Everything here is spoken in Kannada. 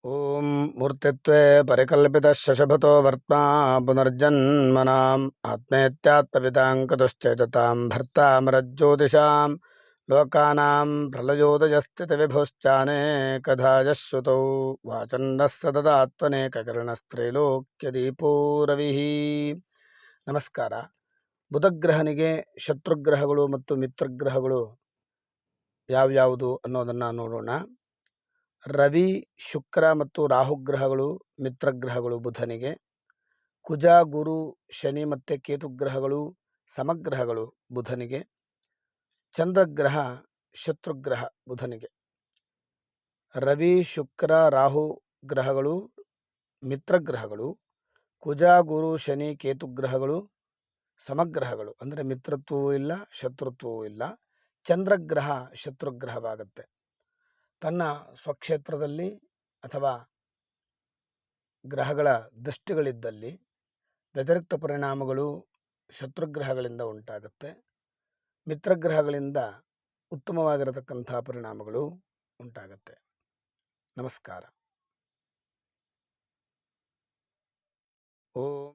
ಓಂ ಮೂರ್ತಿತ್ವೇ ಪರಿಕಲ್ಪಿತಃ ವರ್ತ್ಮಾ ಪುನರ್ಜನ್ಮನಾಂ ಆತ್ಮೇತ್ಯಾತ್ಮವಿದಾಂಕದುಶ್ಚೇತತಾಂ ಭರ್ತಾಮರಜ್ಯೋತಿಷಾಂ ಲೋಕಾನಾಂ ಪ್ರಳಯೋದಯಸ್ಥಿತವಿಭುಶ್ಚಾನೇಕಧಾಯಃ ಶ್ರುತೌ ವಾಚನ್ನಃ ಸತತಾತ್ಮನೇಕಕಿರಣಸ್ತ್ರೈಲೋಕ್ಯದೀಪೋ ರವಿಃ. ನಮಸ್ಕಾರ. ಬುಧಗ್ರಹನಿಗೆ ಶತ್ರುಗ್ರಹಗಳು ಮತ್ತು ಮಿತ್ರಗ್ರಹಗಳು ಯಾವ್ಯಾವುದು ಅನ್ನೋದನ್ನು ನೋಡೋಣ. ರವಿ, ಶುಕ್ರ ಮತ್ತು ರಾಹುಗ್ರಹಗಳು ಮಿತ್ರಗ್ರಹಗಳು ಬುಧನಿಗೆ. ಕುಜ, ಗುರು, ಶನಿ ಮತ್ತು ಕೇತುಗ್ರಹಗಳು ಸಮಗ್ರಹಗಳು ಬುಧನಿಗೆ. ಚಂದ್ರಗ್ರಹ ಶತ್ರುಗ್ರಹ ಬುಧನಿಗೆ. ರವಿ, ಶುಕ್ರ, ರಾಹು ಗ್ರಹಗಳು ಮಿತ್ರಗ್ರಹಗಳು. ಕುಜ, ಗುರು, ಶನಿ, ಕೇತುಗ್ರಹಗಳು ಸಮಗ್ರಹಗಳು, ಅಂದರೆ ಮಿತ್ರತ್ವವೂ ಇಲ್ಲ ಶತ್ರುತ್ವವೂ ಇಲ್ಲ. ಚಂದ್ರಗ್ರಹ ಶತ್ರುಗ್ರಹವಾಗುತ್ತೆ. ತನ್ನ ಸ್ವಕ್ಷೇತ್ರದಲ್ಲಿ ಅಥವಾ ಗ್ರಹಗಳ ದೃಷ್ಟಿಗಳಿದ್ದಲ್ಲಿ ವ್ಯತಿರಿಕ್ತ ಪರಿಣಾಮಗಳು ಶತ್ರುಗ್ರಹಗಳಿಂದ ಉಂಟಾಗುತ್ತೆ. ಮಿತ್ರಗ್ರಹಗಳಿಂದ ಉತ್ತಮವಾಗಿರತಕ್ಕಂಥ ಪರಿಣಾಮಗಳು ಉಂಟಾಗುತ್ತೆ. ನಮಸ್ಕಾರ. ಓಂ